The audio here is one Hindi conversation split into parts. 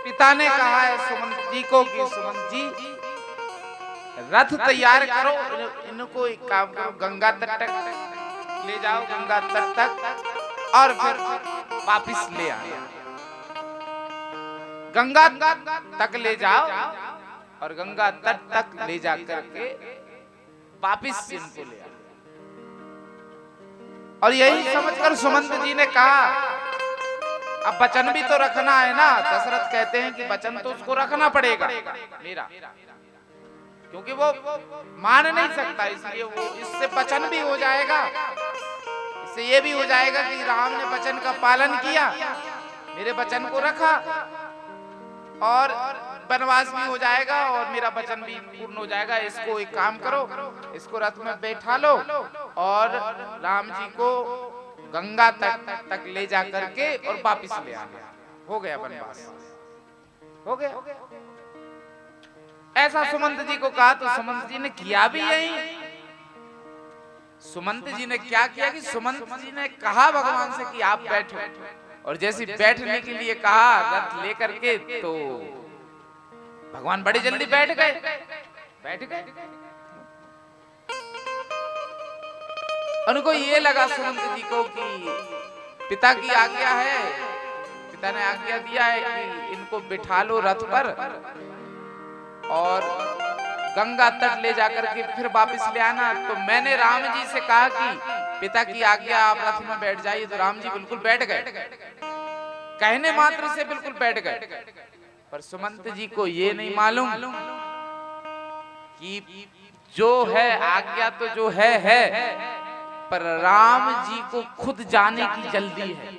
पिता ने कहा है सुमंत जी को कि सुमंत जी रथ तैयार करो, इनको एक काम करो, गंगा तट तक ले जाओ, गंगा तट तक और फिर वापिस ले आना। गंगा तक ले जाओ और गंगा तट तक ले जा करके वापिस इनको ले आओ। और यही समझकर सुमंत जी ने कहा अब वचन भी तो रखना है ना। दशरथ कहते हैं कि वचन तो उसको रखना पड़ेगा मेरा, क्योंकि वो मान नहीं सकता, इसलिए वो इससे वचन भी हो जाएगा, इससे ये भी हो जाएगा कि राम ने वचन का पालन किया, मेरे वचन को रखा और वनवास भी हो जाएगा और मेरा वचन भी पूर्ण हो जाएगा। इसको एक काम करो, इसको रथ में बैठा लो और राम जी को गंगा तक ले जा करके और वापिस ले आना। हो गया वनवास, हो गया। ऐसा सुमंत जी को कहा तो सुमंत जी ने किया भी यही। सुमंत जी ने क्या किया कि सुमंत जी ने कहा भगवान से कि आप बैठो, और जैसे बैठने के लिए कहा रथ लेकर के तो भगवान बड़ी जल्दी बैठ गए। उनको ये लगा सुमंत जी को कि पिता की आज्ञा है, पिता ने आज्ञा दिया है कि इनको बिठा लो रथ पर और गंगा तट ले जाकर के फिर वापस ले आना। तो मैंने राम जी से कहा कि पिता की आज्ञा, आप रथ में बैठ जाइए, तो राम जी बिल्कुल बैठ गए, कहने मात्र से बिल्कुल बैठ गए। पर सुमंत जी को ये नहीं मालूम कि जो है आज्ञा तो जो है, पर राम जी को खुद जाने की जल्दी है,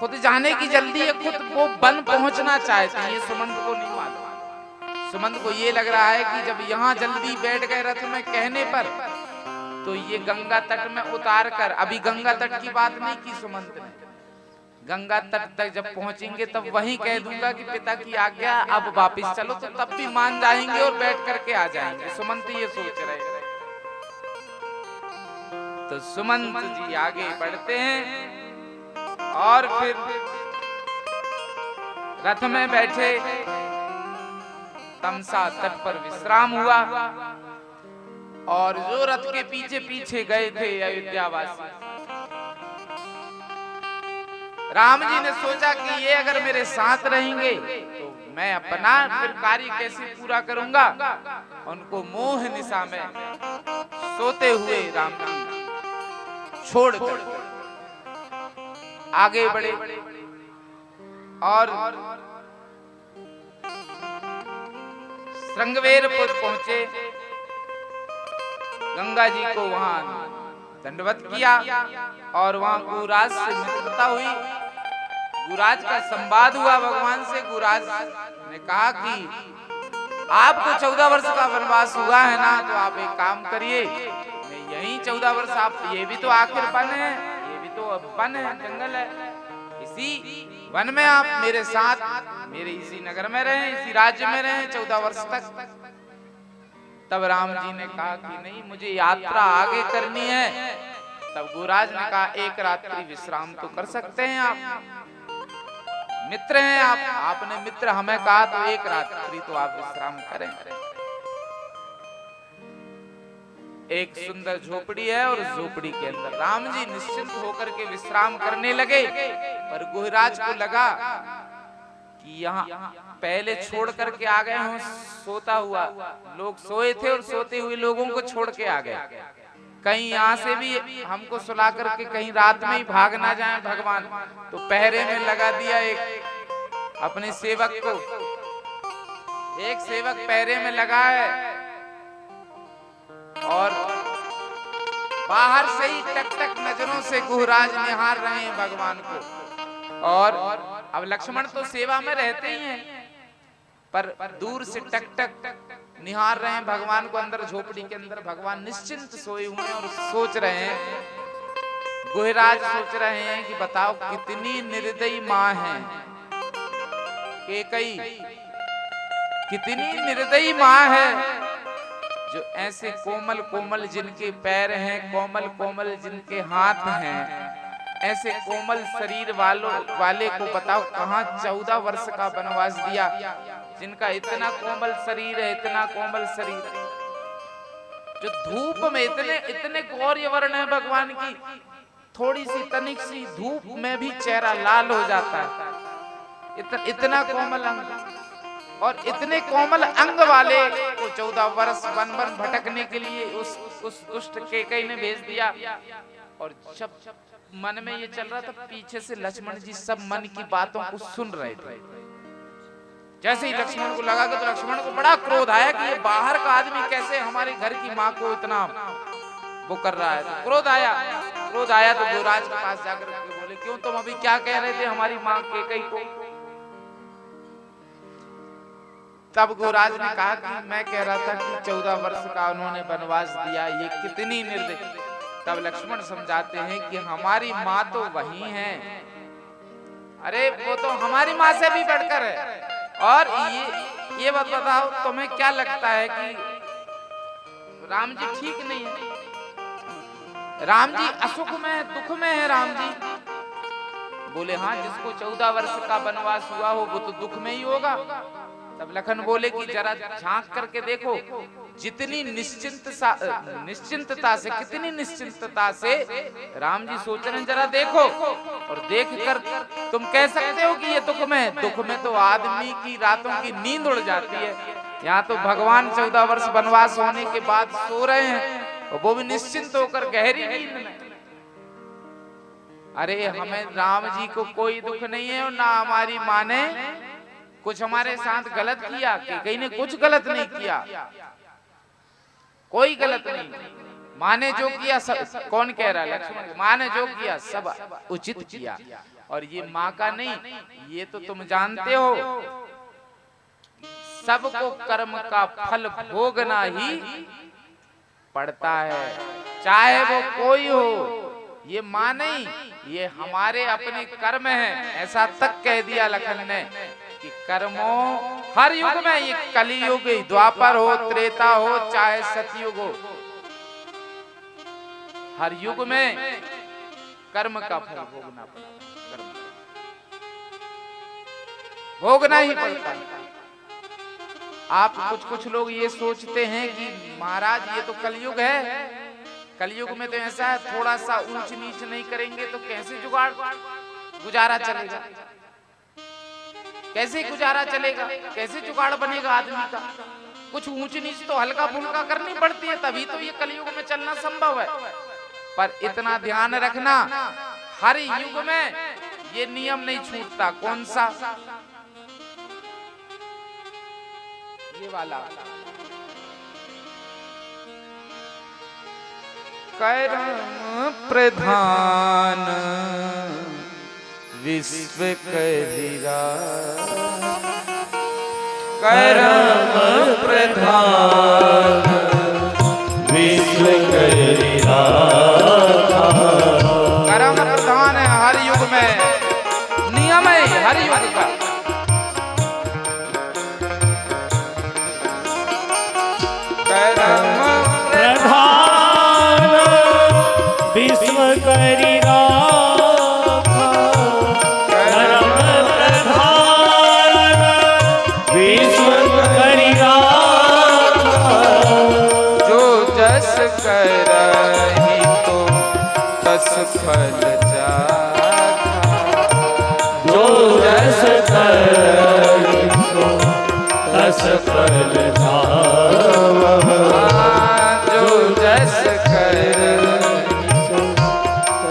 खुद जाने की जल्दी है, खुद वो वन पहुंचना चाहते हैं। ये सुमंत को नहीं मालूम। सुमंत को ये लग रहा है कि जब यहाँ जल्दी बैठ गए रथ में कहने पर, तो ये गंगा तट में उतार कर, अभी गंगा तट की बात नहीं की सुमंत ने, गंगा तट तक जब पहुंचेंगे तब वहीं कह दूंगा कि पिता की आज्ञा, अब वापस चलो, तो तब भी मान जाएंगे और बैठ करके आ जाएंगे। सुमंत ये सोच रहे हैं। तो सुमंत जी आगे बढ़ते हैं और फिर रथ में बैठे, तमसा तट पर विश्राम हुआ और जो रथ के पीछे पीछे गए थे अयोध्यावासी, राम जी ने सोचा कि ये अगर मेरे साथ रहेंगे तो मैं अपना फिर कार्य कैसे पूरा करूंगा। उनको मोह निशा में सोते हुए राम जी छोड़कर आगे बढ़े और श्रृंगवेरपुर पहुंचे। गंगा जी को वहां दंडवत किया और वहां गुराज से मित्रता हुई, गुराज का संवाद हुआ भगवान से। गुराज ने कहा कि आपको 14 वर्ष का वनवास हुआ है ना, तो आप एक काम करिए, मैं यही 14 वर्ष, आप ये भी तो आखिर वन है, ये भी तो वन है, जंगल है, इसी वन में आप मेरे साथ मेरे इसी नगर में रहें, इसी राज्य में रहें 14 वर्ष तक। तब राम जी ने कहा कि नहीं, मुझे यात्रा आगे करनी है। तब गुराज ने कहा एक रात्रि विश्राम तो कर सकते हैं आप, मित्र हैं आप, आपने मित्र हमें कहा तो एक रात्रि तो आप विश्राम करें। एक सुंदर झोपड़ी है और झोपड़ी के अंदर राम जी निश्चिंत होकर के विश्राम करने लगे। पर गुहराज को लगा कि यहाँ पहले छोड़ करके आ गए हों सोता हुआ, लोग सोए थे और सोते हुए लोगों को छोड़ के आ गए, कहीं यहाँ से भी हमको सुला करके कहीं रात में ही भाग ना जाए भगवान। तो पहरे में लगा दिया एक अपने सेवक को, एक सेवक पहरे में लगा है और बाहर से ही टक टक नजरों से गुहराज निहार रहे हैं भगवान को। और अब लक्ष्मण तो सेवा में रहते ही हैं, पर दूर से टक टक निहार रहे हैं भगवान को। अंदर झोपड़ी के अंदर भगवान निश्चिंत सोए हुए हैं और सोच रहे हैं, गुहराज सोच रहे हैं कि बताओ कितनी निर्दयी माँ है कैकेयी, कितनी निर्दयी माँ है जो ऐसे कोमल कोमल जिनके पैर हैं, कोमल कोमल जिनके हाथ हैं, ऐसे कोमल शरीर वाले को बताओ कहां 14 वर्ष का वनवास दिया, जिनका इतना कोमल शरीर है, इतना कोमल शरीर, जो धूप में इतने गौर वर्ण है भगवान की, थोड़ी सी तनिक सी धूप में भी चेहरा लाल हो जाता है, इतना कोमल अंग, और इतने कोमल अंग वाले को 14 वर्ष वन वन भटकने के लिए उस दुष्ट कैकेयी ने भेज दिया। और जब मन में ये चल रहा था, पीछे से लक्ष्मण जी सब मन की बातों को सुन रहे थे। जैसे ही लक्ष्मण को लगा कि, तो लक्ष्मण को बड़ा क्रोध आया कि ये बाहर का आदमी कैसे हमारे घर की माँ को इतना वो कर रहा है। तो क्रोध आया तो युवराज के पास जाकर के बोले, क्यों तुम अभी क्या कह रहे थे हमारी माँ कैकेयी को? तब युवराज ने कहा कि मैं कह रहा था कि 14 वर्ष का उन्होंने वनवास दिया, ये कितनी निर्दयी। तब लक्ष्मण समझाते हैं कि हमारी माँ तो वही है, अरे वो तो हमारी माँ से भी बढ़कर है। और ये बात बताओ, तुम्हें क्या लगता है कि राम जी ठीक नहीं है? राम जी असुख में है, दुख में है राम जी? बोले हाँ, जिसको 14 वर्ष का वनवास हुआ हो वो तो दुख में ही होगा। तब लखन बोले कि जरा झांक करके देखो, जितनी निश्चिंतता से, कितनी निश्चिंतता से राम जी सोच रहे हैं, जरा देखो। और देखकर तुम कह सकते हो कि ये दुख में तो आदमी की रातों की नींद उड़ जाती है। यहाँ तो भगवान 14 वर्ष वनवास होने के बाद सो रहे हैं, और वो भी निश्चिंत होकर गहरी नींद में। अरे हमें राम जी को कोई दुख नहीं है, और ना हमारी माँ ने कुछ हमारे साथ गलत किया, कि कहीं ने कुछ गलत नहीं किया, कोई गलत नहीं। माँ ने जो किया सब, कौन कह रहा है? लक्ष्मण। माँ ने जो किया सब उचित किया, और ये माँ का नहीं, ये तो तुम जानते हो, सबको कर्म का फल भोगना ही पड़ता है, चाहे वो कोई हो। ये माँ नहीं, ये हमारे अपने कर्म है। ऐसा तक कह दिया लखन ने कि कर्मों हर युग में, ये कलियुग, द्वापर हो, त्रेता हो, चाहे सतयुग हो, हर युग में कर्म का फल भोगना पड़ता है, भोगना ही पड़ता है। आप कुछ लोग ये सोचते हैं कि महाराज ये तो कलयुग है, कलयुग में तो ऐसा है, थोड़ा सा ऊंच नीच नहीं करेंगे तो कैसे गुजारा चलेगा, कैसे गुजारा चलेगा, कैसे जुगाड़ बनेगा आदमी का? कुछ ऊंच नीच तो हल्का फुल्का करनी पड़ती है, तभी तो ये कलयुग में चलना संभव है। पर इतना ध्यान रखना, हर युग में ये नियम नहीं छूटता। कौन सा? ये वाला, कर्म प्रधान विश्व कहिरा, कर्म प्रधान विश्व कहिरा। कर्म प्रधान है हर युग में, नियम है हर युग का। कर्म प्रधान विश्व कहिरा, करहि तो तस फल जाता, जो जस करहि तो तस फल जाता, जो जस करहि तो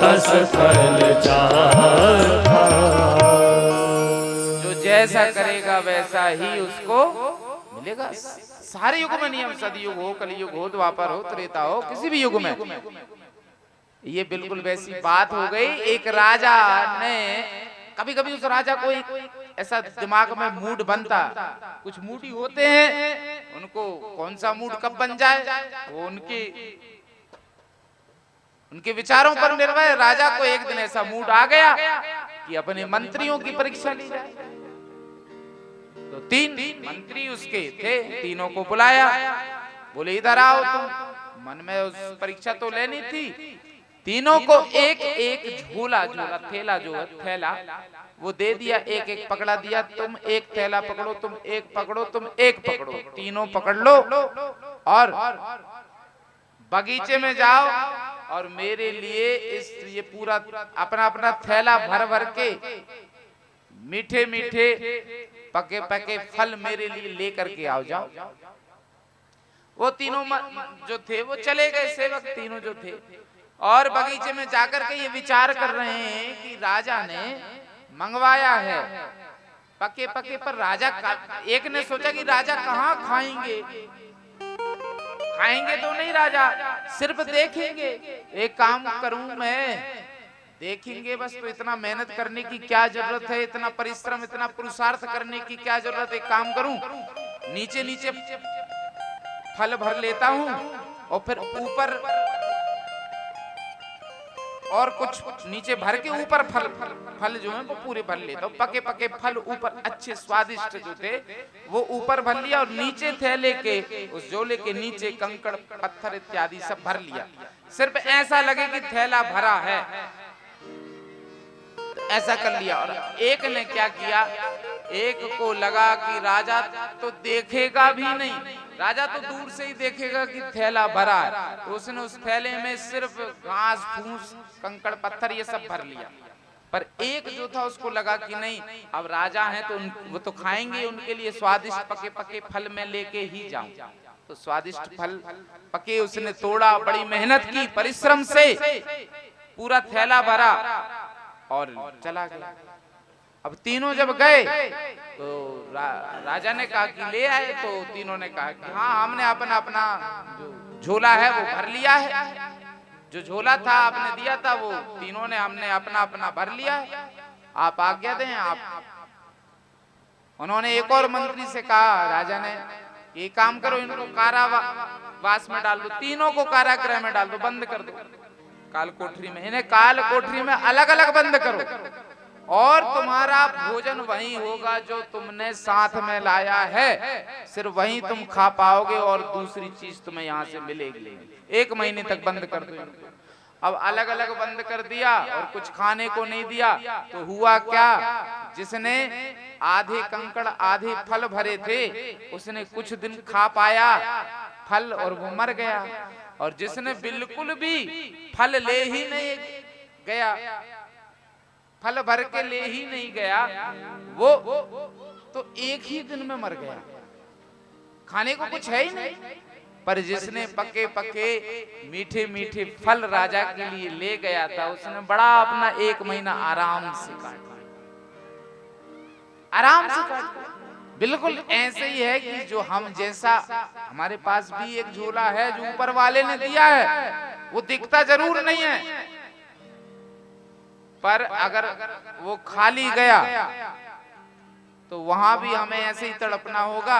तस फल जाता। जो जैसा करेगा वैसा ही उसको मिलेगा। सारे युग में नियम, सतयुग हो, कलयुग हो, द्वापर हो, त्रेता हो, किसी भी युग में ये बिल्कुल वैसी बात हो गई। एक राजा ने, कभी कभी उस राजा को एक ऐसा दिमाग में मूड बनता, कुछ मूडी होते हैं, उनको कौन सा मूड कब बन जाए वो उनके विचारों पर निर्भर है। राजा को एक दिन ऐसा मूड आ गया कि अपने मंत्रियों की परीक्षा ली जाए। तो 3 मंत्री उसके थे, तीनों को बुलाया, बोले इधर आओ तुम। मन में उस परीक्षा तो लेनी थी, तीनों को एक एक झोला झोला थैला जो है थैला वो दे दिया, एक एक पकड़ा दिया, तुम एक थैला पकड़ो, तुम एक पकड़ो, तुम एक पकड़ो, तीनों पकड़ लो और बगीचे में जाओ और मेरे लिए ये पूरा अपना अपना थैला भर भर के मीठे मीठे पके पके फल मेरे लिए लेकर के आओ जाओ। वो तीनों जो थे वो चले गए, सेवक तीनों जो थे, और बगीचे में जाकर के ये विचार कर रहे हैं कि राजा ने मंगवाया है पके पके, पर राजा एक ने सोचा कि राजा कहाँ खाएंगे, खाएंगे तो नहीं राजा, सिर्फ देखेंगे। एक काम करूं मैं, देखेंगे बस, तो इतना मेहनत करने की क्या जरूरत है, इतना परिश्रम इतना पुरुषार्थ करने की क्या जरूरत है। एक काम करूं, नीचे नीचे फल भर लेता हूं और फिर ऊपर और कुछ नीचे भर के ऊपर फल जो है वो पूरे भर लेता हूं। पके पके फल ऊपर अच्छे स्वादिष्ट जो थे वो ऊपर भर लिया, और नीचे थैले के उस झोले के नीचे कंकड़ पत्थर इत्यादि सब भर लिया, सिर्फ ऐसा लगे कि थैला भरा है, तो ऐसा कर लिया। और एक ने क्या किया, एक को लगा कि राजा तो देखेगा भी नहीं, राजा तो दूर से ही देखेगा कि थैला भरा है, तो उसने उस थैले में सिर्फ घास फूस कंकड़ पत्थर ये सब भर लिया। पर एक जो था उसको लगा कि नहीं, अब राजा हैं तो वो तो खाएंगे, उनके लिए स्वादिष्ट पके पके फल मैं लेके ही जाऊं। तो स्वादिष्ट फल पके उसने तोड़ा, बड़ी मेहनत की, परिश्रम से पूरा थैला भरा और चला गया। अब तीनों जब गए तो राजा ने कहा कि ले आए, तो तीनों ने कहा कि हाँ हमने अपना अपना जो झोला है वो भर लिया है, जो झोला था आपने दिया था वो तीनों ने हमने अपना अपना भर लिया है, आप आज्ञा दें। आप उन्होंने एक और मंत्री से कहा, राजा ने, ये काम करो, इनको कारावास में डाल दो, तीनों को कारागृह में डाल दो, बंद कर दो काल कोठरी में, इन्हें काल कोठरी में अलग अलग बंद करो, और तुम्हारा भोजन वही होगा जो तुमने साथ में लाया है, सिर्फ वही तुम खा पाओगे और दूसरी चीज तुम्हें यहाँ से मिलेगी। 1 महीने तक बंद कर दो। अब अलग अलग बंद कर दिया और कुछ खाने को नहीं दिया, तो हुआ क्या, जिसने आधे कंकड़ आधे फल भरे थे उसने कुछ दिन खा पाया फल और वो मर गया, और जिसने बिल्कुल भी फल ले ही नहीं गया, फल भर के ले ही नहीं गया, वो तो एक ही दिन में मर गया, खाने को कुछ है ही नहीं। पर जिसने पके पके मीठे मीठे फल राजा के लिए ले गया था, उसने बड़ा अपना 1 महीना आराम से काटा, आराम से काटा। बिल्कुल ऐसे ही है कि जो हम जैसा, हमारे पास भी एक झोला है जो ऊपर वाले ने दिया है, वो दिखता जरूर नहीं है, पर अगर वो खाली गया तो वहां भी हमें ऐसे ही तड़पना होगा।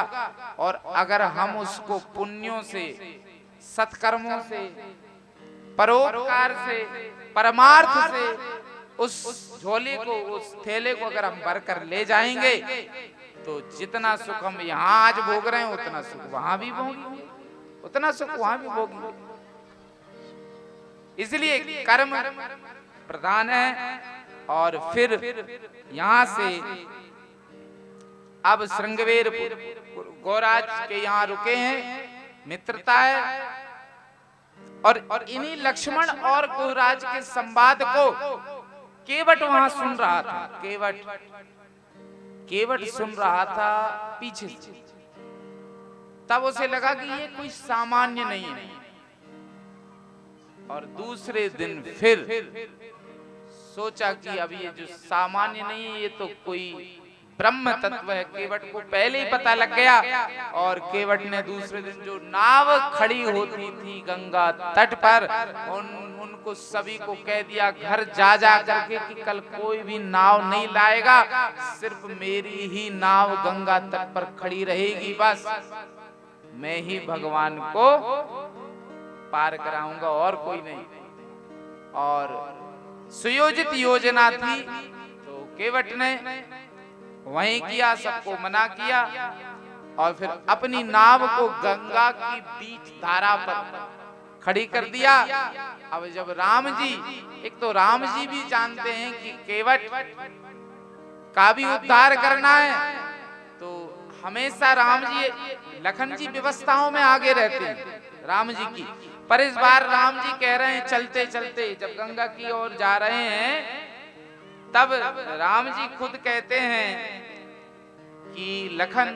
और अगर हम उसको पुण्यों से, सत्कर्मों से, परोपकार से, परमार्थ से उस झोले को, उस थैले को अगर हम भर कर ले जाएंगे, तो जितना सुख हम यहाँ आज भोग रहे हैं उतना सुख वहां भी भोगी, उतना सुख वहां भी भोगी। इसलिए कर्म प्रधान है। और फिर यहां से अब श्रृंगवेर गौराज के यहाँ रुके हैं, मित्रता है, और इन्हीं लक्ष्मण और गौराज के संवाद को केवट वहां सुन रहा था, केवट सुन रहा था पीछे से। तब उसे लगा कि ये कोई सामान्य नहीं है, और दूसरे दिन फिर सोचा कि अब ये जो सामान्य नहीं है, ये तो कोई ब्रह्म तत्व है। केवट को पहले ही पता लग गया, और केवट ने दूसरे दिन जो नाव खड़ी होती थी गंगा तट पर, उनको सभी को कह दिया घर जा जा करके कि कल कोई भी नाव नहीं लाएगा, सिर्फ मेरी ही नाव गंगा तट पर खड़ी रहेगी, बस मैं ही भगवान को पार कराऊंगा और कोई नहीं। और सुयोजित योजना थी, तो केवट ने वहीं किया, सबको मना किया, और फिर अपनी नाव को गंगा की बीच धारा पर खड़ी कर दिया। अब जब राम जी, एक तो राम जी भी जानते हैं कि केवट का भी उद्धार करना है, तो हमेशा राम जी, लखन जी व्यवस्थाओं में आगे रहते हैं राम जी की। पर इस बार राम जी कह रहे हैं चलते चलते, जब गंगा की ओर जा रहे हैं, तब राम जी खुद कहते हैं कि लखन,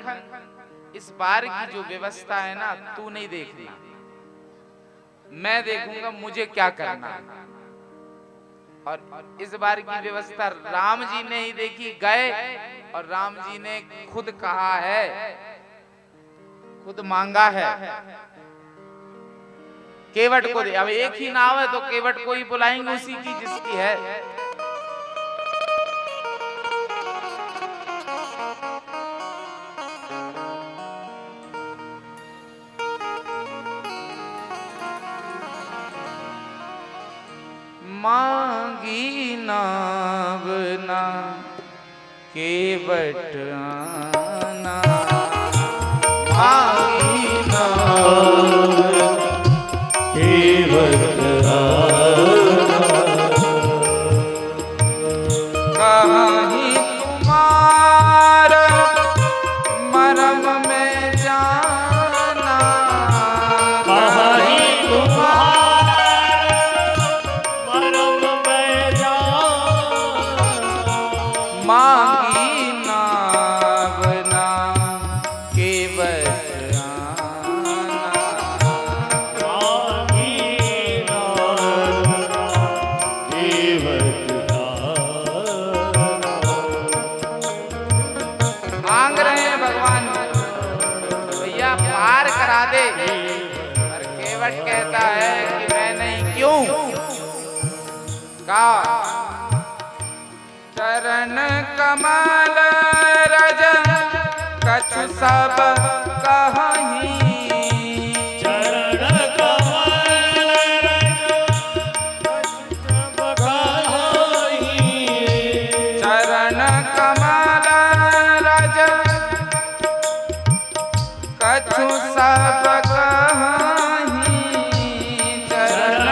इस बार की जो व्यवस्था है ना, तू नहीं देखना, मैं देखूंगा मुझे क्या करना है। और इस बार की व्यवस्था राम जी ने ही देखी, गए और राम जी ने खुद कहा है, खुद मांगा है केवट को दे। अब एक ही नाव है तो केवट को ही बुलाएंगे, उसी की जिसकी है। मांगी नाव ना केवट आना, मांगी नाव केवट कहीं तुम्हार मरम में जाना, कहीं तुम्हार मरम में जाना, मांगी नाव ना केवट आना, मांगी नाव केवट मांग रहे हैं भगवान, भैया पार करा दे। पर केवट कहता है कि मैं नहीं। क्यों? का चरण कमल रज कछु सब कहीं, चरण कमल चरण कमल रज कछु सब कहीं, चरण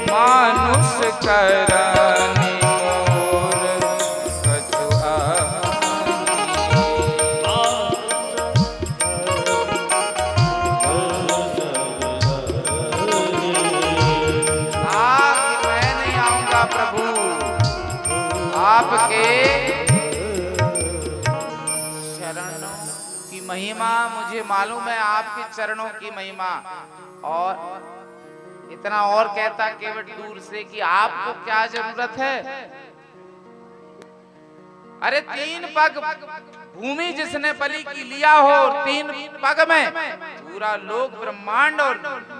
मानुष करनी मोर कछु मैं नहीं आऊंगा प्रभु, आपके चरणों की महिमा मुझे मालूम है, आपके चरणों की महिमा। और इतना और कहता केवट दूर से कि आपको क्या जरूरत है। अरे 3 पग भूमि जिसने बलि की लिया हो, और 3 पग में पूरा लोक ब्रह्मांड और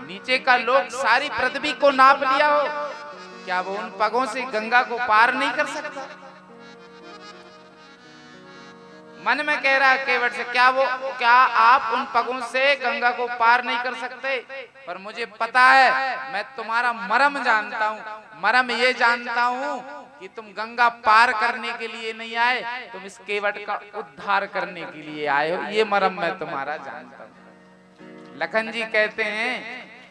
नीचे का लोक सारी पृथ्वी को नाप लिया हो, क्या वो उन पगों से गंगा को पार नहीं कर सकता? मन में कह रहा है केवट से, क्या आप उन पगों से गंगा को पार नहीं कर सकते? पर मुझे पता है, मैं तुम्हारा मरम जानता हूँ। मरम ये जानता हूँ कि तुम गंगा पार करने के लिए नहीं आए, तुम इस केवट का उद्धार करने के लिए आए हो। ये मरम मैं तुम्हारा जानता हूँ। लखन जी कहते हैं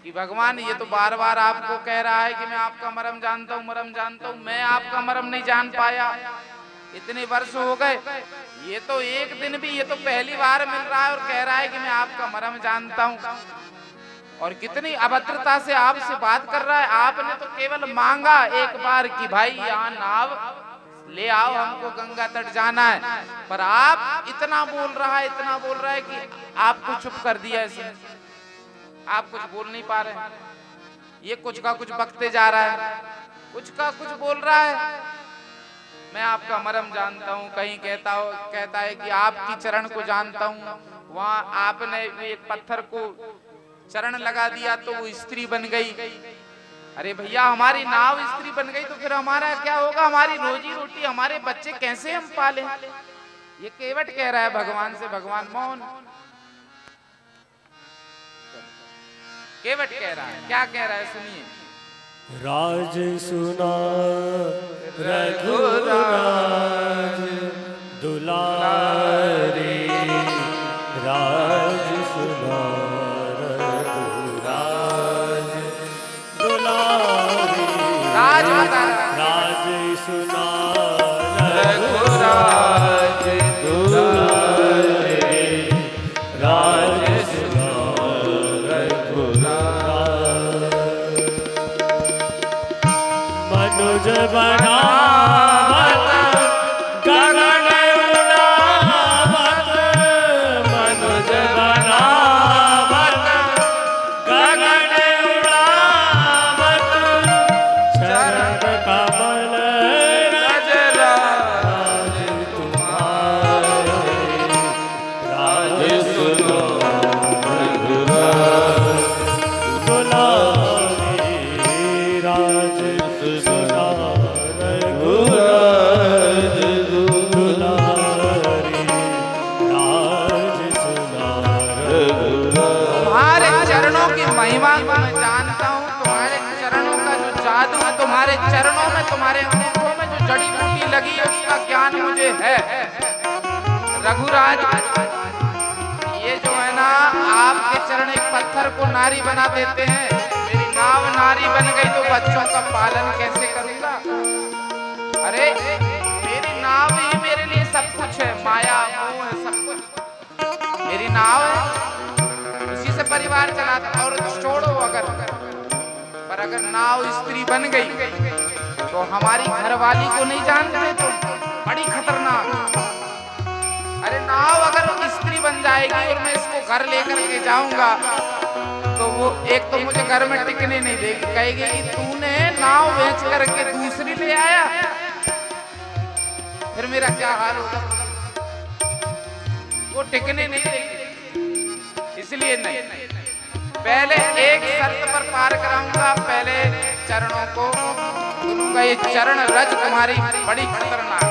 कि भगवान ये तो बार बार आपको कह रहा है कि मैं आपका मरम जानता हूँ, मरम जानता हूँ। मैं आपका मरम नहीं जान पाया, इतने वर्ष हो गए। ये तो एक दिन भी, ये तो पहली बार मिल रहा है और कह रहा है कि मैं आपका मरम जानता हूँ। और कितनी अभद्रता से आपसे बात कर रहा है। आपने तो केवल मांगा एक बार कि भाई यहाँ नाव ले आओ, हमको गंगा तट जाना है। पर आप इतना बोल रहा है, इतना बोल रहा है कि आपको चुप कर दिया इसने। आप कुछ बोल नहीं पा रहे, ये कुछ का कुछ बकते जा रहा है, कुछ का कुछ बोल रहा है। मैं आपका मरम जानता हूँ, कहीं कहता है कि आपकी चरण को जानता हूँ। वहाँ आपने एक पत्थर को चरण लगा दिया तो वो स्त्री बन गई। अरे भैया, हमारी नाव स्त्री बन गई तो फिर हमारा क्या होगा? हमारी रोजी रोटी, हमारे बच्चे कैसे हम पाले? ये केवट कह रहा है भगवान से। भगवान मौन। केवट कह रहा है, क्या कह रहा है सुनिए। राज सुना रघुराज दुलारे बनावत गगन उड़ावत मनुज बनावत गगन उड़ावत चरण कमल रज राज तुम्हारे राज सुनो दुलारी राज सुना रघुराज दुलारी राज सुना तुम्हारे चरणों की महिमा को मैं जानता हूँ। तुम्हारे चरणों का जो जादू है, तुम्हारे चरणों में, तुम्हारे अंगूठों में जो जड़ी बूटी लगी है, उसका ज्ञान मुझे है। रघुराज, ये जो है ना, आपके चरण एक पत्थर को नारी बना देते हैं। मेरी नाव नारी बन गई तो बच्चों का पालन कैसे करूंगा? अरे मेरी नाव ही मेरे लिए सब कुछ है, माया मोह है सब कुछ। मेरी नाव है, उसी से परिवार चलाता। और छोड़ो, अगर नाव स्त्री बन गई तो हमारी घरवाली को नहीं जानते तो बड़ी खतरनाक। अरे नाव अगर स्त्री बन जाएगी और मैं इसको घर लेकर के जाऊंगा तो वो एक तो मुझे घर में टिकने नहीं देगी, कहेगी कि तूने नाव बेच करके दूसरी ले आया। फिर मेरा क्या हाल होगा? वो टिकने नहीं देगी। इसलिए नहीं, पहले एक शर्त पर पार कराऊंगा, पहले चरणों को धुलूंगा। ये चरण रज तुम्हारी बड़ी खतरनाक,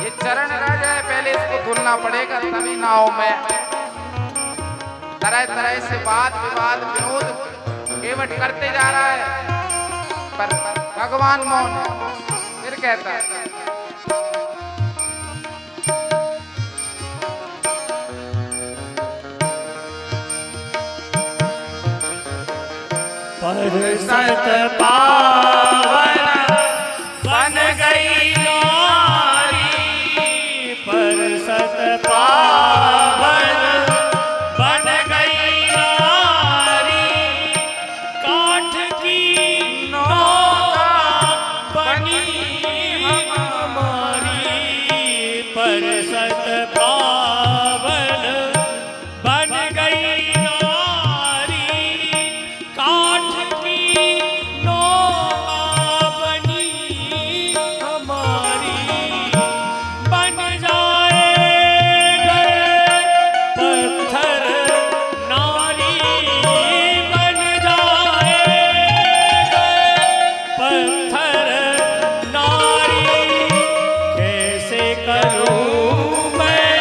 ये चरण रज है, पहले इसको धुलना पड़ेगा, तभी नाव में तरह तरह से वाद विवाद विनोद केवट करते जा रहा है, पर भगवान मौन है। फिर कहता है परसत पावन बन गई नारी, परसत पावन बन गई नारी, काठ की नौका बनी हमारी, परसत पावन बन गई नारी, काठ की नौका बनी हमारी, बन जाए गए पत्थर नारी, बन जाए गए पत्थर नारी, कैसे करूं मैं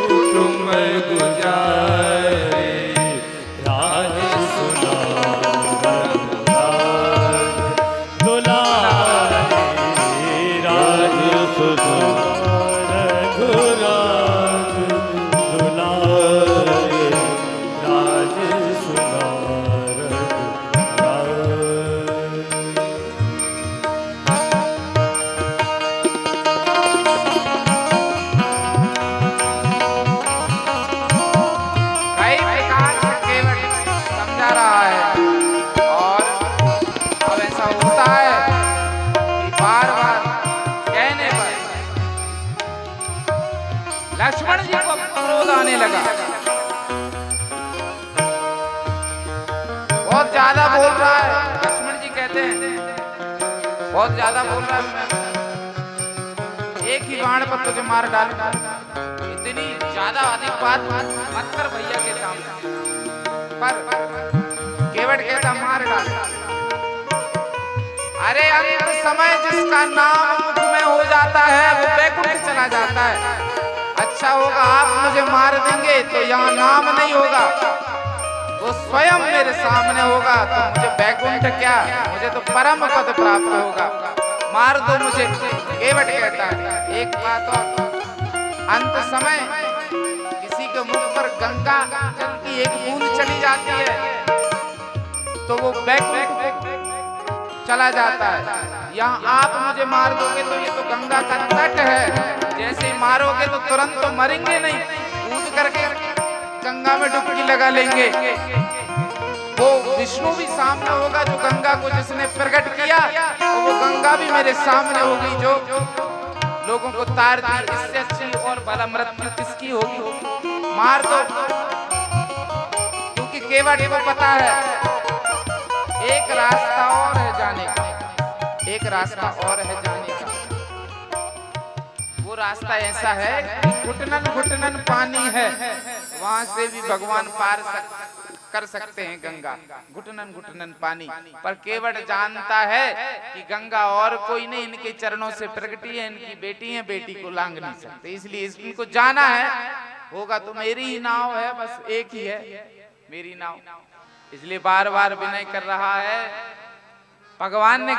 कुटुंब गुजारे, राज सुना रघुराज दुलारी, राज सुना रघुराज दुलारी, राज सुना कई प्रकार से केवट समझा रहा है। और अब ऐसा होता है कि बार बार कहने पर लक्ष्मण जी को क्रोध आने लगा। बहुत ज्यादा बोल रहा है, लक्ष्मण जी कहते हैं बहुत ज्यादा बोल रहा है, मैं एक ही बाण पर तुझे मार डालूंगा। इतनी ज्यादा अधिक बात मत कर भैया के सामने। पर केवट कहता मार डाल। अरे अंत समय जिसका नाम मुख में हो जाता है वो बैकुंठ चला जाता है। अच्छा होगा आप मुझे मार देंगे तो यहाँ नाम नहीं होगा, वो स्वयं मेरे सामने होगा तो मुझे बैकुंठ क्या, मुझे तो परम पद प्राप्त होगा। मार दो मुझे। केवट कहता है एक बात और, अंत समय किसी के मुख पर गंगा जल की एक बूंद चली जाती है तो वो बैकुंठ चला जाता है। यहाँ आप मुझे मार दोगे तो ये तो गंगा का तट है, जैसे मारोगे तो तुरंत तो मरेंगे नहीं, कूद करके गंगा में डुबकी लगा लेंगे। वो विष्णु भी सामने होगा जो गंगा को जिसने प्रकट किया, तो वो गंगा भी मेरे सामने हो गई जो लोगों को तार दी, इससे अच्छी और भला मृत्यु किसकी होगी? मार दो, क्योंकि केवट को पता है एक रास्ता और है जाने का, एक रास्ता और है जाने का। वो रास्ता ऐसा है कि घुटनन घुटनन पानी है, वहां से भी भगवान पार कर सकते हैं गंगा, घुटनन घुटनन पानी। पर केवट जानता है कि गंगा और कोई नहीं, इनके चरणों से प्रगटी है, इनकी बेटी है, बेटी को लांग नहीं सकते, इसलिए इनको जाना है। होगा तो मेरी ही नाव है, बस एक ही है मेरी नाव, इसलिए बार बार विनय कर रहा है। भगवान ने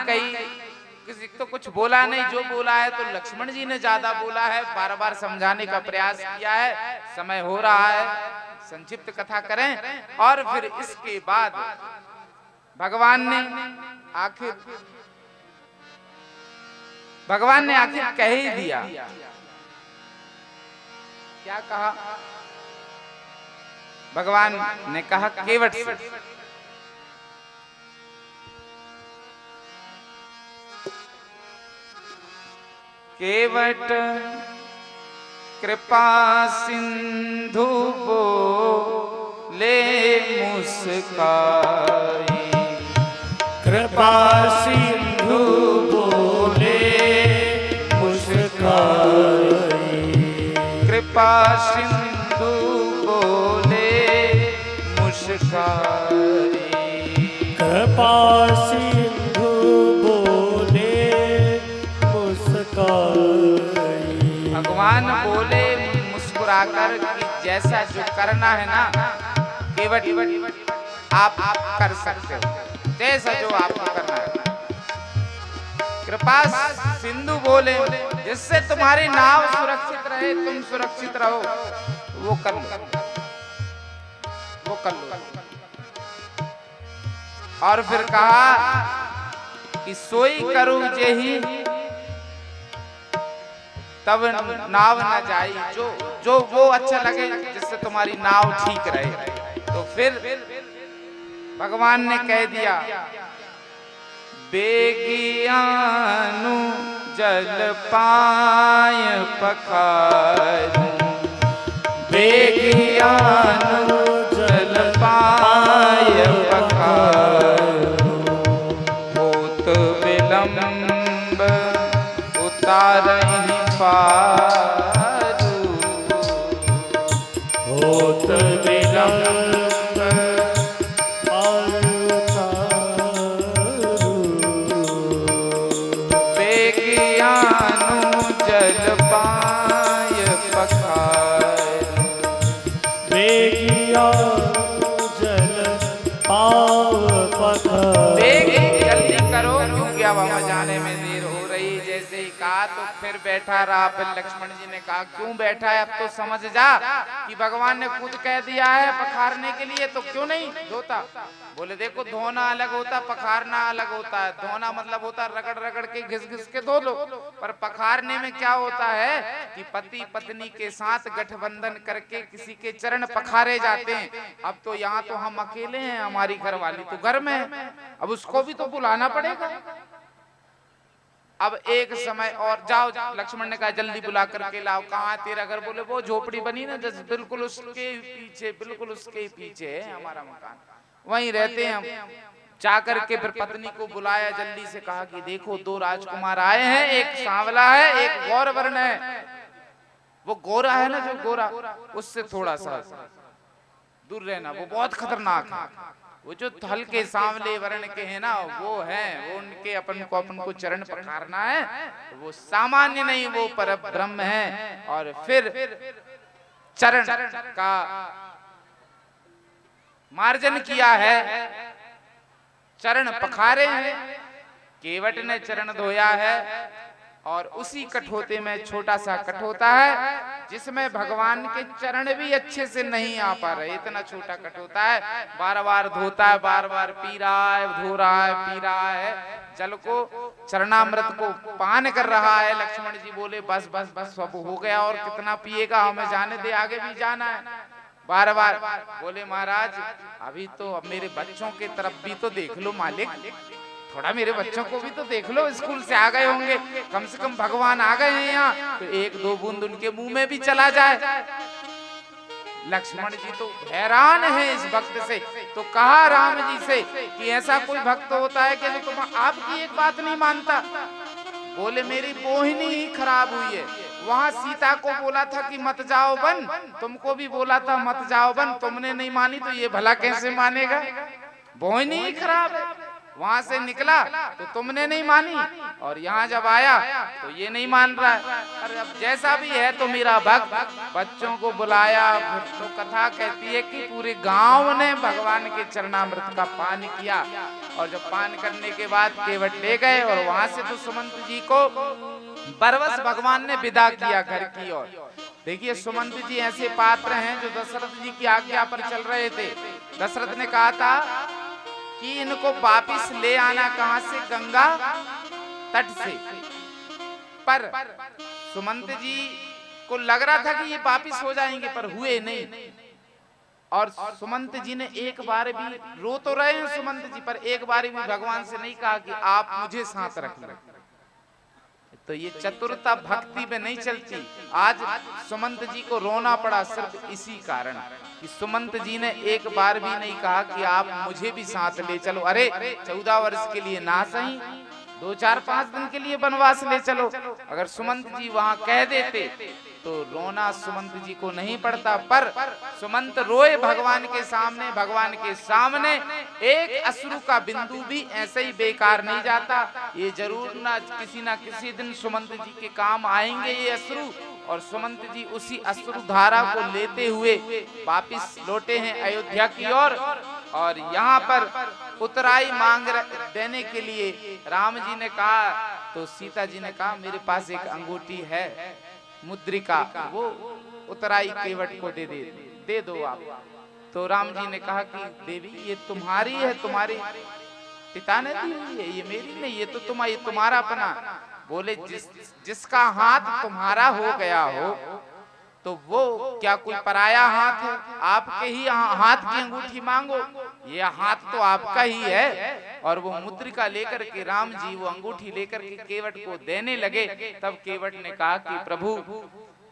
किसी तो कुछ बोला नहीं, जो बोला है तो लक्ष्मण जी ने ज्यादा बोला है, बार बार समझाने का प्रयास किया है। समय हो रहा है, संक्षिप्त कथा करें और फिर इसके बाद भगवान ने आखिर कह ही दिया। क्या कहा भगवान ने? कहा केवट से, केवट कृपा सिंधु बोले मुस्काई, कृपा सिंधु बोले मुस्काई, कृपा सिंधु बोले मुस्काई, कृपा सिंधु बोले मुस्काई। भगवान बोले मुस्कुराकर कि जैसा जो करना है ना केवट आप कर सकते हो, जैसा जो आपको करना है। कृपा सिंधु बोले, जिससे तुम्हारी नाव सुरक्षित रहे, तुम सुरक्षित रहो, वो कर लो, वो कर लो। और फिर कहा कि सोई करूं जेही तब नाव न जाई, जो वो अच्छा लगे, जिससे तुम्हारी नाव ठीक रहे। तो फिर भगवान ने कह दिया बेगियानु जल पाय पखारूं, बेगियानु जल पाय पखारूं, होत विलंब उतारहि पारू, होत विलंब बेगियानु जल पाय पखारूं, बेगियानु जल पाव पखारूं। जल्दी करो क्योंकि अब हम जाने में देर हो रही। जैसे ही कहा तो फिर बैठा रहा। फिर लक्ष्मण जी ने कहा क्यों बैठा है, अब तो समझ जा कि भगवान ने खुद कह दिया है पखारने के लिए, तो क्यों नहीं धोता? बोले देखो धोना अलग होता, पखारना अलग होता है। धोना मतलब होता है रगड़ रगड़ के घिस घिस के धो लो, पर पखारने में क्या होता है कि पति पत्नी के साथ गठबंधन करके किसी के चरण पखारे जाते हैं। अब तो यहाँ तो हम अकेले हैं, हमारी घरवाली तो घर में है, अब उसको भी तो बुलाना पड़ेगा। अब एक समय और जाओ, लक्ष्मण ने कहा जल्दी बुला करके लाओ। कहाँ तेरा घर? बोले वो झोपड़ी बनी ना जैसे बिल्कुल उसके पीछे, बिल्कुल उसके पीछे है हमारा मकान, वहीं रहते हैं हम। जाकर के फिर पत्नी को बुलाया, जल्दी से कहा कि देखो दो राजकुमार आए हैं, एक सांवला है, एक गौर वर्ण है। वो गोरा है ना, जो गोरा, उससे थोड़ा सा दूर रहना, वो बहुत खतरनाक है। वो जो हल्के सांवले वर्ण के हैं ना, वो हैं, वो उनके अपन को चरण पखारना है, वो सामान्य नहीं, वो परब्रह्म है। और फिर चरण का मार्जन किया है, चरण पखारे हैं, केवट ने चरण धोया है। और उसी कठोते में छोटा सा कठोता है जिसमें भगवान के चरण भी अच्छे से नहीं आ पा रहे, इतना छोटा कठोता है। बार बार धोता है, बार बार पी रहा है, धो रहा है, पी रहा है, जल को, चरणामृत को पान कर रहा है। लक्ष्मण जी बोले बस बस बस सब हो गया, और कितना पिएगा, हमें जाने दे, आगे भी जाना है। बार बार बोले महाराज अभी तो अब मेरे बच्चों की तरफ भी तो देख लो मालिक, थोड़ा मेरे बच्चों को भी तो देख लो, स्कूल से आ गए होंगे, कम से कम भगवान आ गए हैं यहाँ, तो एक दो बूंद उनके मुंह में भी चला जाए। लक्ष्मण जी तो हैरान है इस भक्त से। तो कहा राम जी से कि ऐसा कोई भक्त होता है कि जो तुम आपकी एक बात नहीं मानता? बोले मेरी मोहिनी ही खराब हुई है। वहां सीता को बोला था कि मत जाओ वन, तुमको भी बोला था मत जाओ वन, तुमने नहीं मानी तो ये भला कैसे मानेगा? मोहिनी ही खराब है। वहां से निकला तो तुमने नहीं मानी, और यहाँ जब आया तो ये नहीं मान रहा है। अरे अब जैसा भी है तो मेरा भक्त। बच्चों को बुलाया, तो कथा कहती है कि पूरे गांव ने भगवान के चरणामृत का पान किया, और जब पान करने के बाद केवट ले गए, और वहां से तो सुमंत जी को बरबस भगवान ने विदा किया घर की ओर। देखिए सुमंत जी ऐसे पात्र हैं जो दशरथ जी की आज्ञा पर चल रहे थे। दशरथ ने कहा था कि इनको वापिस ले आना, कहां से? गंगा तट से। पर सुमंत जी को लग रहा था कि ये वापिस हो जाएंगे, पर हुए नहीं। और सुमंत जी ने एक बार भी, रो तो रहे हैं सुमंत जी, पर एक बार भी भगवान से नहीं कहा कि आप मुझे साथ रख लो। तो ये चतुरता भक्ति में नहीं चलती। आज सुमंत जी को रोना पड़ा सिर्फ इसी कारण कि सुमंत जी ने एक बार भी नहीं कहा कि आप मुझे भी साथ ले चलो। अरे 14 वर्ष के लिए ना सही, 2-4-5 दिन के लिए वनवास ले चलो। अगर सुमंत जी वहां कह देते तो रोना सुमंत जी को नहीं पड़ता। पर सुमंत रोए भगवान के सामने। भगवान के सामने एक अश्रु का बिंदु भी ऐसे ही बेकार नहीं जाता। ये जरूर ना किसी दिन सुमंत जी के काम आएंगे ये अश्रु। और सुमंत जी उसी अश्रु धारा को लेते हुए वापिस लौटे हैं अयोध्या की ओर। और यहाँ पर उतराई मांग देने के लिए राम जी ने कहा, तो सीता जी ने कहा मेरे पास एक अंगूठी है मुद्रिका, वो उतराई केवट को दे दो आप। तो राम जी ने कहा कि देवी ये तुम्हारी है, तुम्हारे पिता ने दी हुई है, ये मेरी नहीं, ये तो तुम्हारा अपना। बोले जिसका हाथ तुम्हारा हो गया हो तो वो क्या कोई पराया हाथ है? आपके ही हाथ की अंगूठी मांगो, ये हाथ तो आपका ही है। और वो मुद्रिका लेकर के राम जी वो अंगूठी लेकर के केवट को देने लगे। तब केवट ने कहा कि प्रभु,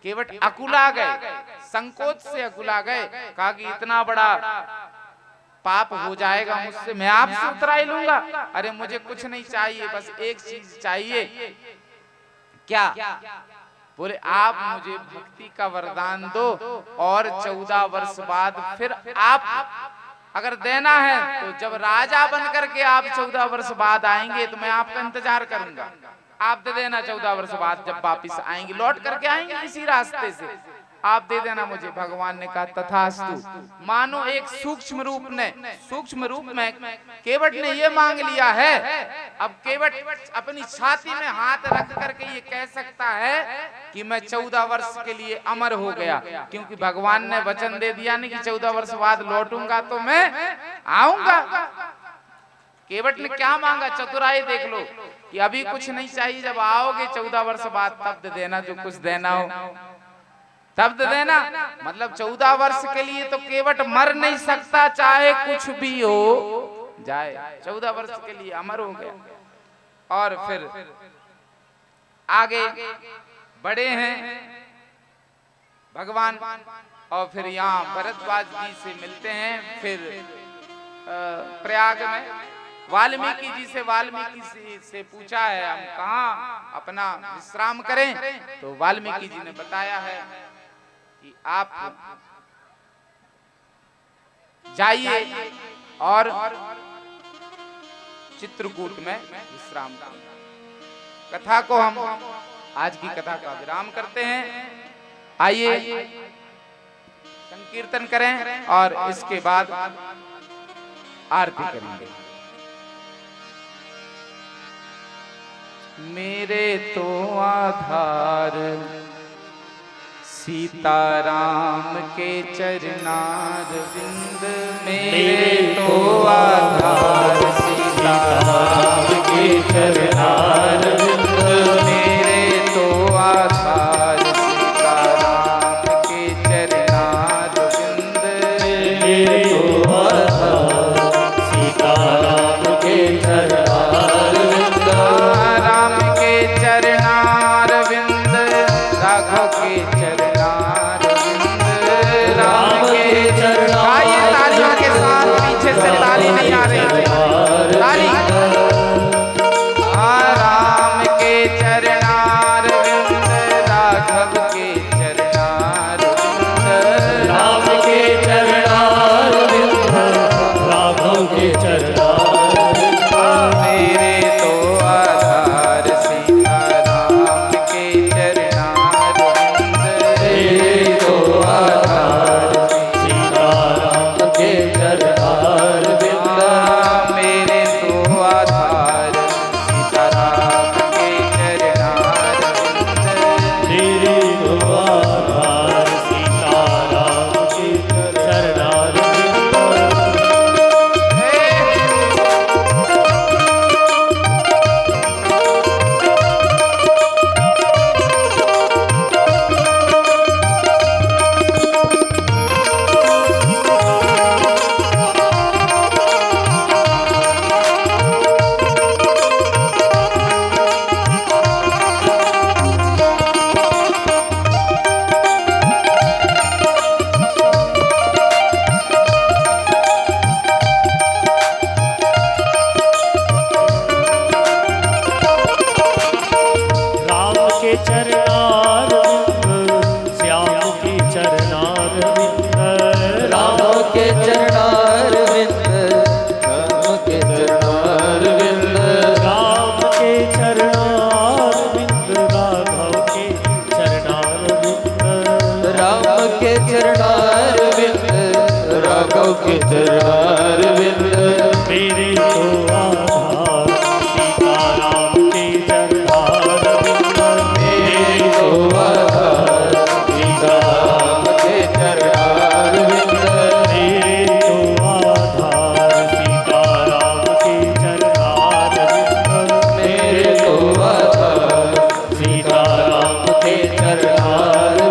केवट अकुला गए, संकोच से अकुला गए। कहा कि इतना बड़ा पाप हो जाएगा मुझसे, मैं आपसे उतराई लूंगा? अरे मुझे कुछ नहीं चाहिए, बस एक चीज चाहिए। क्या? बोले आप मुझे भक्ति का वरदान दो, और 14 वर्ष बाद फिर आप अगर देना है तो जब राजा बनकर के आप 14 वर्ष बाद आएंगे तो मैं आपका इंतजार करूंगा। आप दे देना 14 वर्ष बाद, जब वापिस आएंगे, लौट करके आएंगे इसी रास्ते से, आप दे देना मुझे। भगवान ने कहा तथास्तु। मानो एक सूक्ष्म रूप में केवट ने ये मांग लिया है। अब केवट अपनी छाती में हाथ रख करके ये कह सकता है कि मैं 14 वर्ष के लिए अमर हो गया, क्योंकि भगवान ने वचन दे दिया नहीं कि 14 वर्ष बाद लौटूंगा तो मैं आऊंगा। केवट ने क्या मांगा? चतुराई देख लो कि अभी कुछ नहीं चाहिए, जब आओगे 14 वर्ष बाद तब दे देना, जो कुछ देना हो तब दे देना। मतलब 14 वर्ष के लिए तो केवट मर नहीं सकता, चाहे कुछ भी हो जाए। 14 वर्ष के लिए अमर हो गया। और फिर आगे बढ़े हैं भगवान, और फिर यहाँ भरद्वाज जी से मिलते हैं। फिर प्रयाग में वाल्मीकि जी से पूछा है हम कहाँ अपना विश्राम करें, तो वाल्मीकि जी ने बताया है कि आप जाइए और चित्रकूट में विश्राम करें। कथा को हम आज की कथा का विराम करते हैं। आइए संकीर्तन करें और इसके बाद आरती करेंगे। मेरे तो आधार सीताराम के चरणारविंद, मेरे तो आधार सीताराम के चरणारविंद, मेरे तो आधार सीताराम के चरणारविंद, मेरे तो आधार सीताराम के चरणारविंद। चरणार मेरे तो आधार सीताराम के चरणारविंद मेरे तो आधार सीताराम के चरणार मेरे तो आधार सीताराम के चरणारविंद मेरे तो आधार सीताराम के चरणार राम के चरणार श्याम के चरणार राम के चरणार राम के चरणार राम के चरणार राघव के चरणार राम के चरणार राघव के चरणार मेरे तो आधार सीताराम के चरणार मेरे तो आधार सीताराम के चरणार मेरे तो आधार सीताराम के चरणार मेरे तो आधार सीताराम के चरणार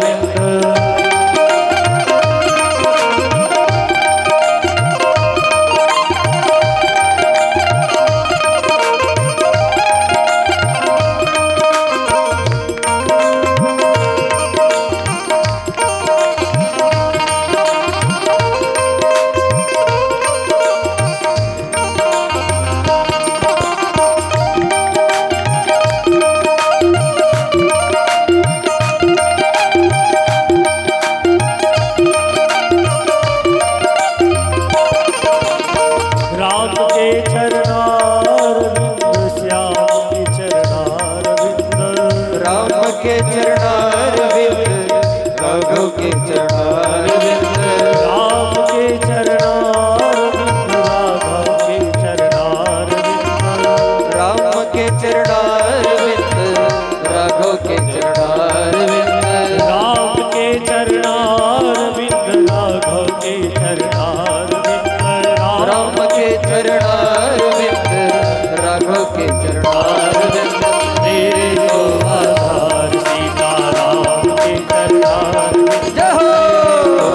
राम के चरणार श्याम के चरणार राम के चरणार राघव के चरणार राम के चरणार राघव के चरणार राम के चरणार राघव के चरणार राम के चरणार राघव के चरणार राम के चरणार राघव के चरणार मेरे तो आधार सीताराम के चरणार जय हो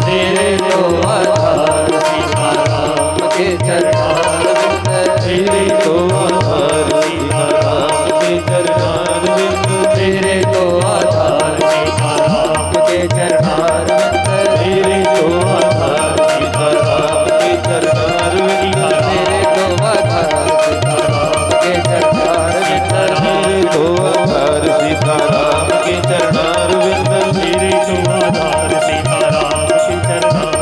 मेरे तो आधार सीताराम के चरणार मेरे तो आधार सीताराम के चरणार मेरे तो आधार सीताराम के चरणार मेरे तो आधार सीताराम के चरणार मेरे तो आधार सीताराम के चरणार मेरे तो आधार सीताराम के चरणार मेरे तो आधार सीताराम के चरणार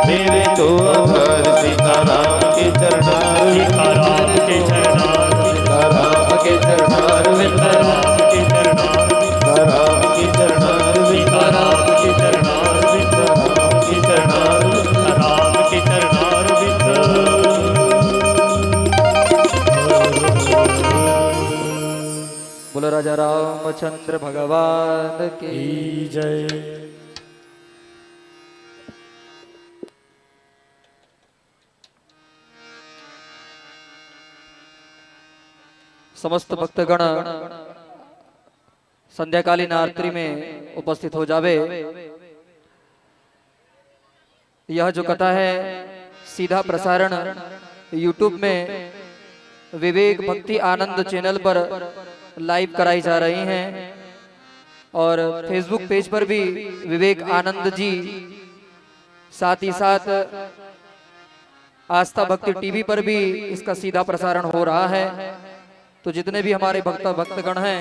मेरे तो आधार सीताराम के चरणार सीताराम के चरणार सीताराम के चरणार सीताराम के चरणार सीताराम के चरणार सीताराम के चरणार सीताराम के चरणार सीताराम के चरणार बोलो राजा रामचंद्र भगवान की जय। समस्त भक्तगण संध्याकालीन आरती में उपस्थित हो जावे। यह जो कथा है सीधा प्रसारण YouTube में विवेक भक्ति आनंद चैनल पर लाइव कराई जा रही हैं और फेसबुक पेज पर भी विवेक आनंद जी, साथ ही साथ आस्था भक्ति टीवी पर भी इसका सीधा प्रसारण हो रहा है। तो जितने भी हमारे भक्तगण हैं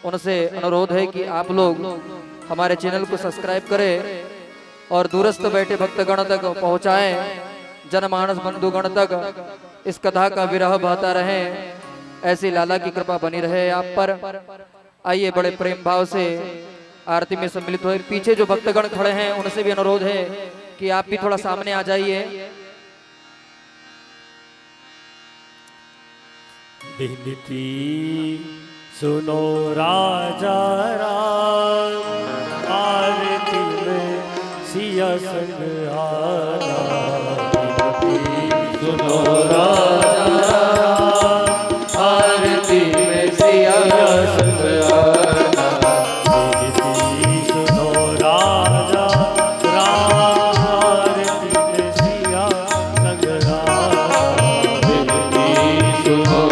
उनसे अनुरोध है कि आप लोग हमारे चैनल को सब्सक्राइब करें और दूरस्थ बैठे भक्तगण तक पहुँचाए, जनमानस बंधुगण तक इस कथा का विरह बहता रहे, ऐसी लाला की कृपा बनी रहे आप पर। आइए बड़े प्रेम भाव से आरती में सम्मिलित हुए। पीछे जो भक्तगण खड़े हैं उनसे भी अनुरोध है कि आप भी थोड़ा सामने आ जाइए। विनती सुनो राजा राम, आरती में सिया संग आना। विनती सुनो राजा राम, आरती में सिया संग आना। विनती सुनो राजा राम, आरती में सिया संग आना। विनती सुनो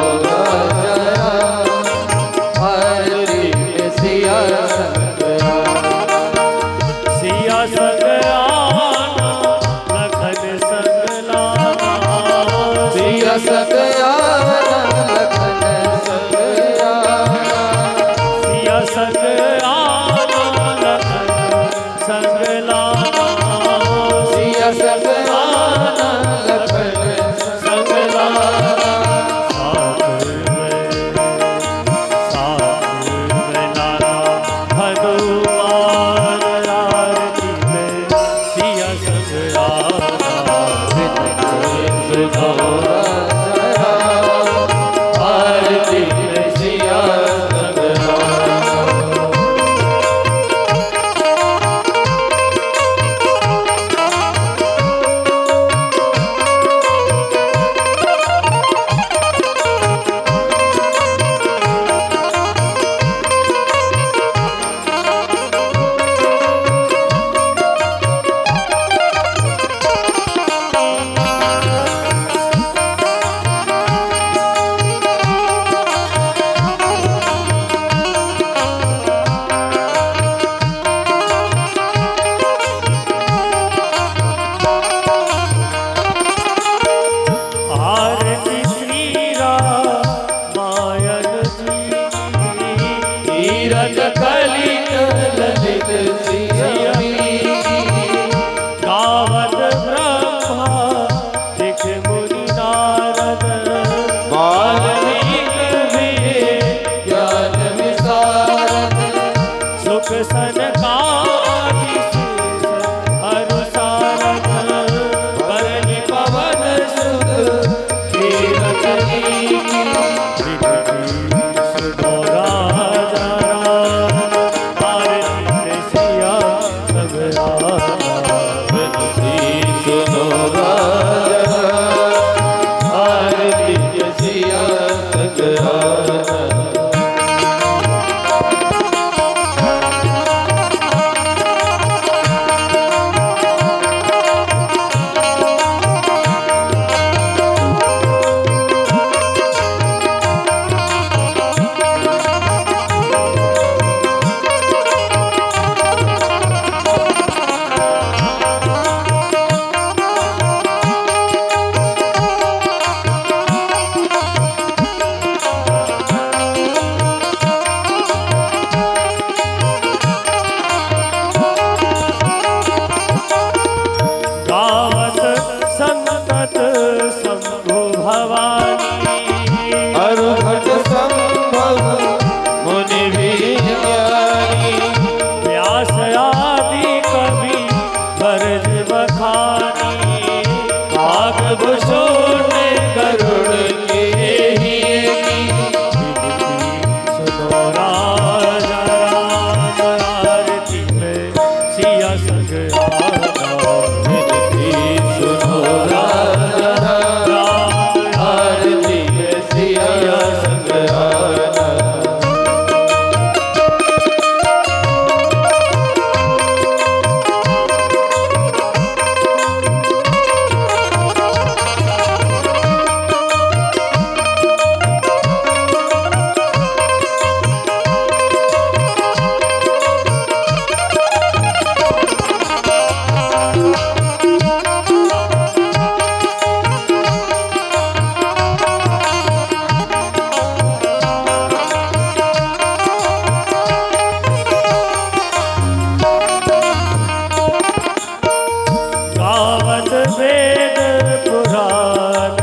वेद पुराण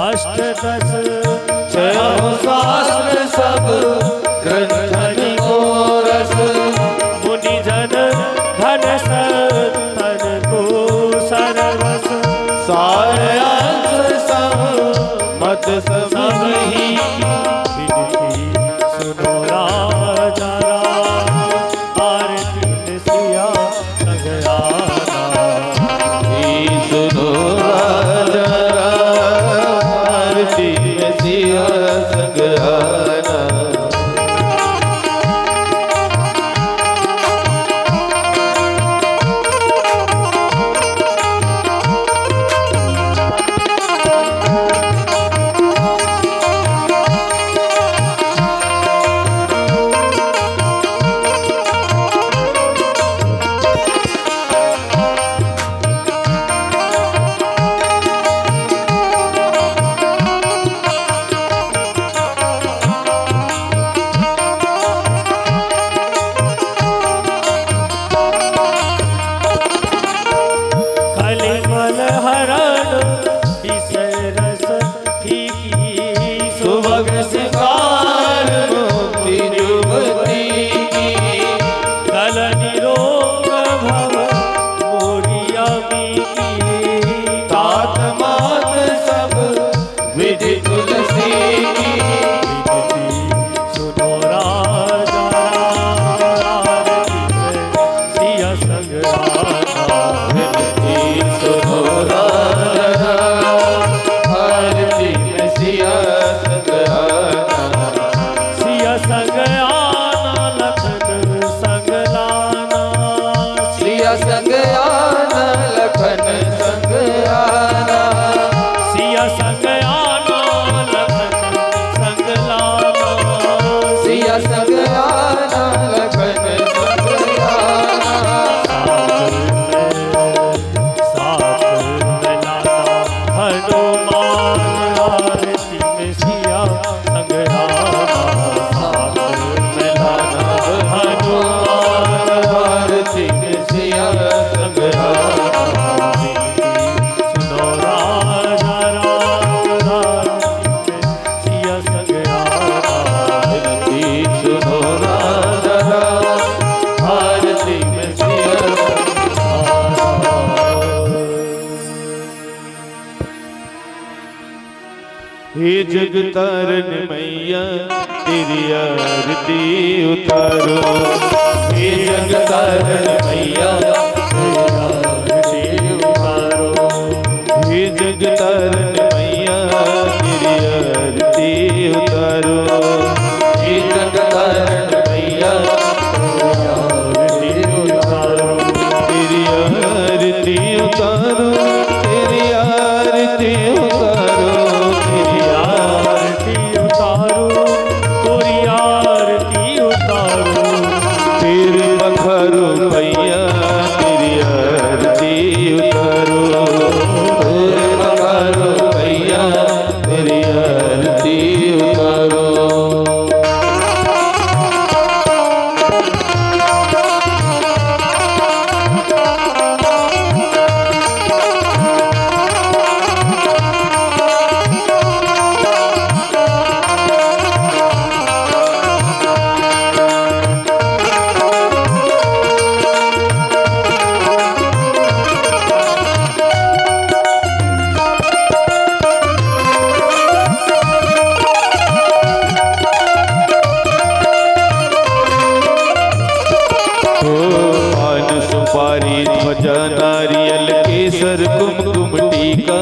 अष्टदश छह शास्त्र सब ग्रंथन को रस, मुनि जन धन संतन को सर्वस, सार अंश सब मत सब ही। विनती सुनो राजा राम, आरती में सिया संग आना। सुनो राजा राम, आरती में सिया संग आना। कलिमल हरण विषय रस फीकी, सुभग सिंगार मोती युवती की, गल निरोग भव मोरिया मीकी, तात मात सब विधि तुलसी की। विनती सुनो राजा राम, आरती में सिया संग आना। विनती सुनो राजा राम, आरती में सिया संग आना। सिया संग आना, लखन संग लाना। सिया संग आना, लखन संग आना। सिया संग आना, लखन संग लाना। सिया संग आना, लखन संग आना। साथ में लाना हनुमान, आरती में सिया संग आना। साथ में लाना हनुमान, आरती में सिया संग आना। सुनो राजा राम, आरती में सिया संग आना। विनती सुनो राजा राम, आरती में सिया संग हे जग तारन मैया तेरी आरती उतारो। हे जग तारन मैया आरती उतारो। हे जग तारन मैया तेरी आरती उतारो। हे जग तारन मैया आरती उतारो। तेरी आरती उतारो। तेरी आरती उतारो। तेरी आरती उतारो, तोरी आरती उतारो। तेरे पखारो भैया तेरी आरती उतारो। तेरे पखारो भैया तेरी आरती उतारो। ध्वजा नारियल केसर कुमकुम टीका।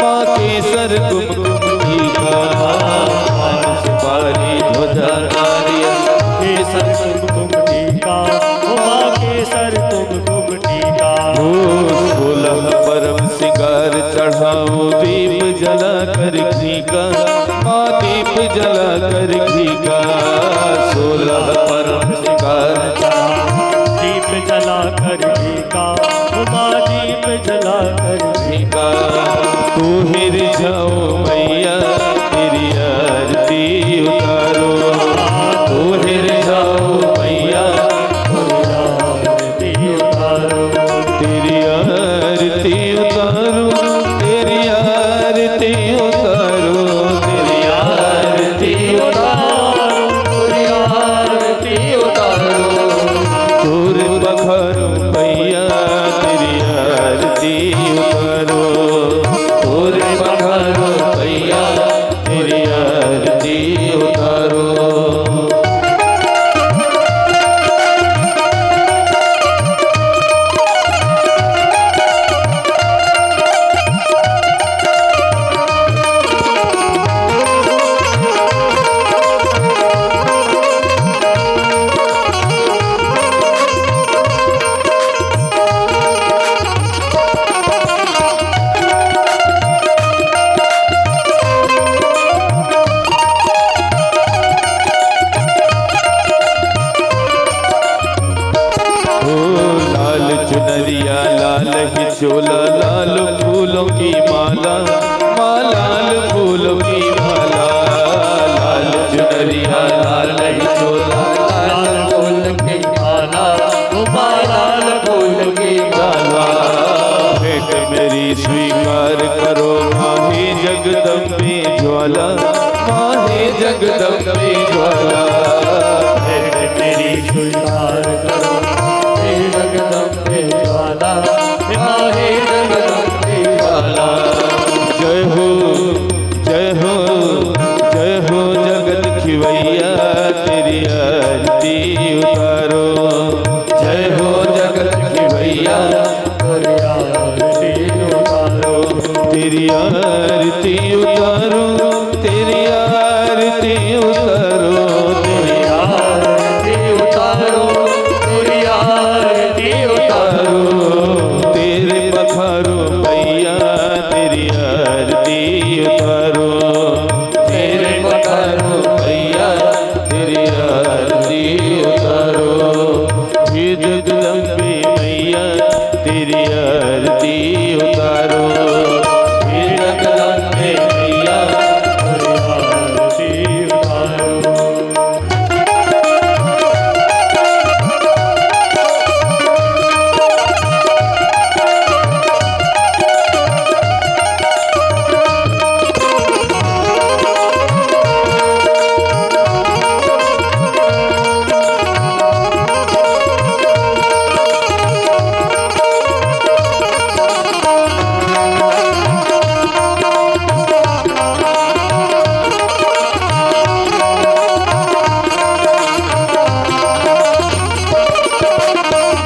माँ केसर कुमकुम टीका। सुपारी ध्वजा नारियल केसर कुमकुम टीका, उमा केसर कुमकुम टीका। हो 16 परम सिंगार चढ़ाओ दीप जला कर घी का। माँ दीप जला कर घी का। 16 परम सिंगार दीप जला कर घी का, उमा दीप जला कर घी घी का। तू हिर जाओ मैया तेरी आरती उतारो। तू हिर जाओ मैया आरती उतारो। तेरी आरती उतारो। लाल फूलों की माला माँ लाल फूलों की माला लाल चुनरिया लाल ही चोला लाल फूल की माला माँ लाल फूल की माला भेंट मेरी स्वीकार करो माहे जगदम्बे ज्वाला माहे जगदम्बे ज्वाला भेंट मेरी स्वीकार करो हे जगदम्बे ज्वाला माहे जगदम्बे ज्वाला। जय हो जय हो जय हो जगत खिवैया तेरी आरती उतारो जय हो जगत खिवैया तेरी आरती उतारो तेरी आरती उतारो तेरी आरती उतारो तेरी आरती उतारो तेरी आरती उतारो तेरे पखारो भैया तेरी आरती उतारो तेरे पखारो भैया तेरी आरती उतारो हे जगदम्बे मैया तेरी आरती उतारो हे जगदम्बे मैया तेरी आरती उतारो।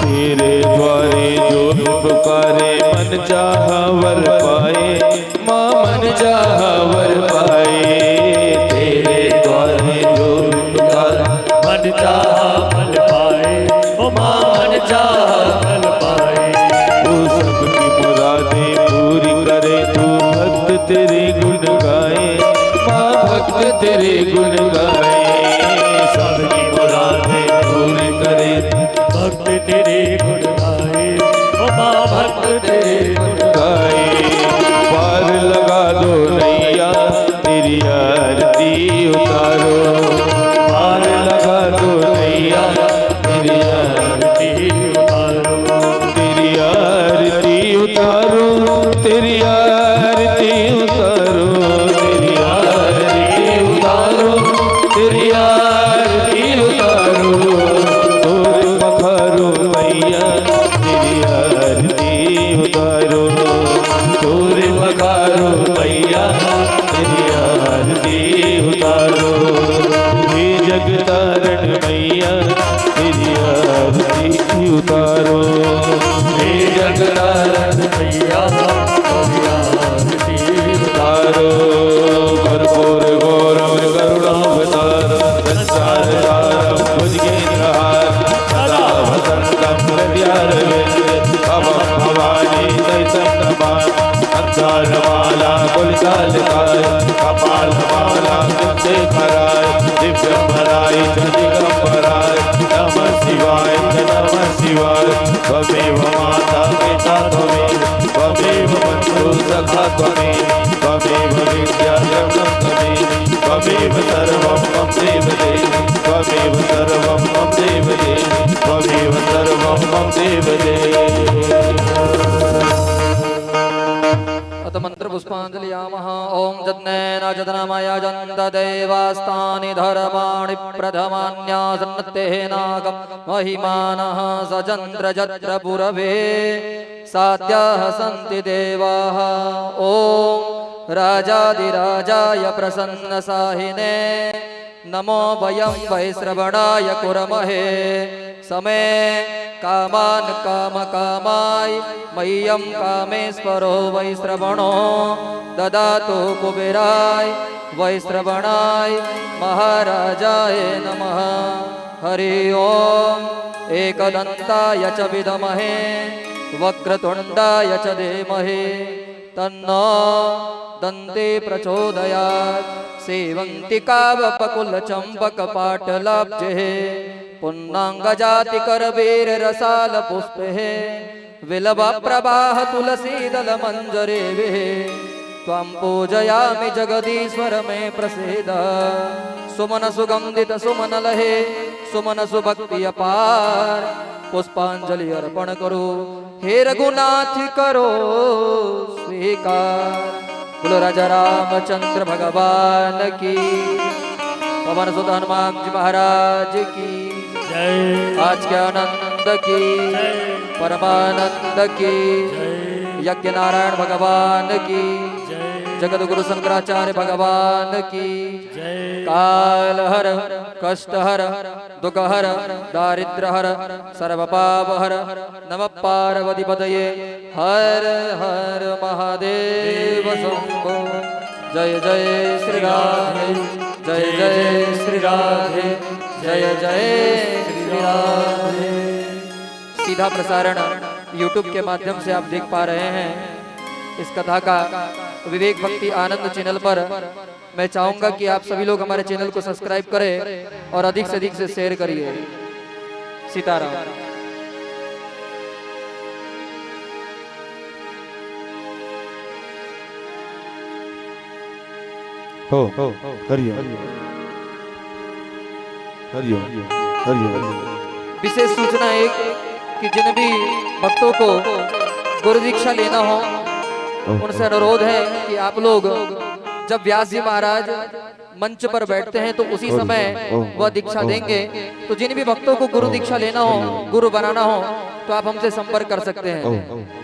तेरे द्वारे जो पुकारे मन चाहा वर पाए माँ मन चाहा वर पाए तेरे द्वारे जो पुकारे मन चाहा फल पाए ओ माँ मन चाहा फल पाए तू सबकी मुरादें पूरी करे तू भक्त तेरे गुण गाए माँ भक्त तेरे गुण गाए सबकी मुरादें पूरी करे भक्त तेरे गुण गाए ओ माँ भक्त तेरे गुण गाए पार लगा दो नैया तेरी आरती उतारो पार लगा दो नैया तेरी आरती उतारो तेरी आरती उतारो तेरी आरती उतारो तेरी आरती उतारो तेरी आरती उतारो तोरे पखारो मैया तेरी आरती उतारो तोरे पखारो मैया तेरी आरती उतारो हे जगतारण मैया तेरी आरती उतारो हे जगतारण मैया तेरी आरती उतारो कर्पूर गौरव करुणावतार संसार सारम भुजगेन्द्रहार सदा वसंतम हृदयारविंद भवं भवानी दैतं नमामि अंधारमाला कुलचालिकाय कपालमाला दिव्येखराय दिव्यंबराय च दिगंबराय नमः शिवाय च नमः शिवाय त्वमेव माता पिता त्वमेव त्वमेव बन्धु सखा त्वमेव त्वमेव विद्या द्रविणं त्वमेव त्वमेव सर्वं मम देव देव त्वमेव सर्वं मम देव देव त्वमेव सर्वं मम देव देव। अथ मंत्र पुष्पांजलियामः ओम जज्ञेन जदनमया जन्त देवास्तानि धर्माणि प्रथमान्यासन्नते नागं महिमानः सचन्द्र जत्र पुरवे सात्याः सन्ति देवाः ओम राजाधिराजाय प्रसन्नसाहिने नमो वयं वै श्रवणाय कुर्महे समे कामान् कामकामाय मह्यं कामेश्वरो वै श्रवणो ददातु कुबेराय वै श्रवणाय महाराजाय नमः। हरि ओम एकदन्ताय च विद्महे वक्रतुण्डाय च धीमहि तन्नो दन्ते प्रचोदयात् सेवन्ति कावपकुलचम्पकपाटलाब्जे पुन्नाङ्गजातिकरवीररसालपुष्पे विलव प्रवाह तुलसी दल मंजरे वे त्वं पूजयामि जगदीश्वर में प्रसीद सुमन सुगंधित सुमन लहे सुमन सुभक्ति अपार पुष्पांजलि अर्पण करो हे रघुनाथ करो स्वीकार। बोलो राजा रामचंद्र भगवान की, पवन सुत हनुमान जी महाराज की जय। आज के आनंद की, परमानंद की, यज्ञ नारायण भगवान की, जगत गुरु शंकराचार्य भगवान की, काल हर कष्ट हर दुख हर दारिद्र हर सर्व पाप हर नमः पार्वती पतये हर हर महादेव शंभो। जय जय श्री राधे, जय जय श्री राधे, जय जय श्री राधे। सीधा प्रसारण YouTube के माध्यम से आप देख पा रहे हैं इस कथा का विवेक भक्ति आनंद चैनल पर। मैं चाहूंगा कि आप सभी लोग हमारे चैनल को सब्सक्राइब करें और अधिक से अधिक से शेयर करिए। सीताराम। हो हरिओ हरिओ हरिओ। विशेष सूचना एक कि जिन भी भक्तों को गुरु दीक्षा लेना हो उनसे अनुरोध है कि आप लोग जब व्यास जी महाराज मंच पर बैठते हैं तो उसी समय वह दीक्षा देंगे। तो जिन भी भक्तों को गुरु दीक्षा लेना हो, गुरु बनाना हो, तो आप हमसे संपर्क कर सकते हैं।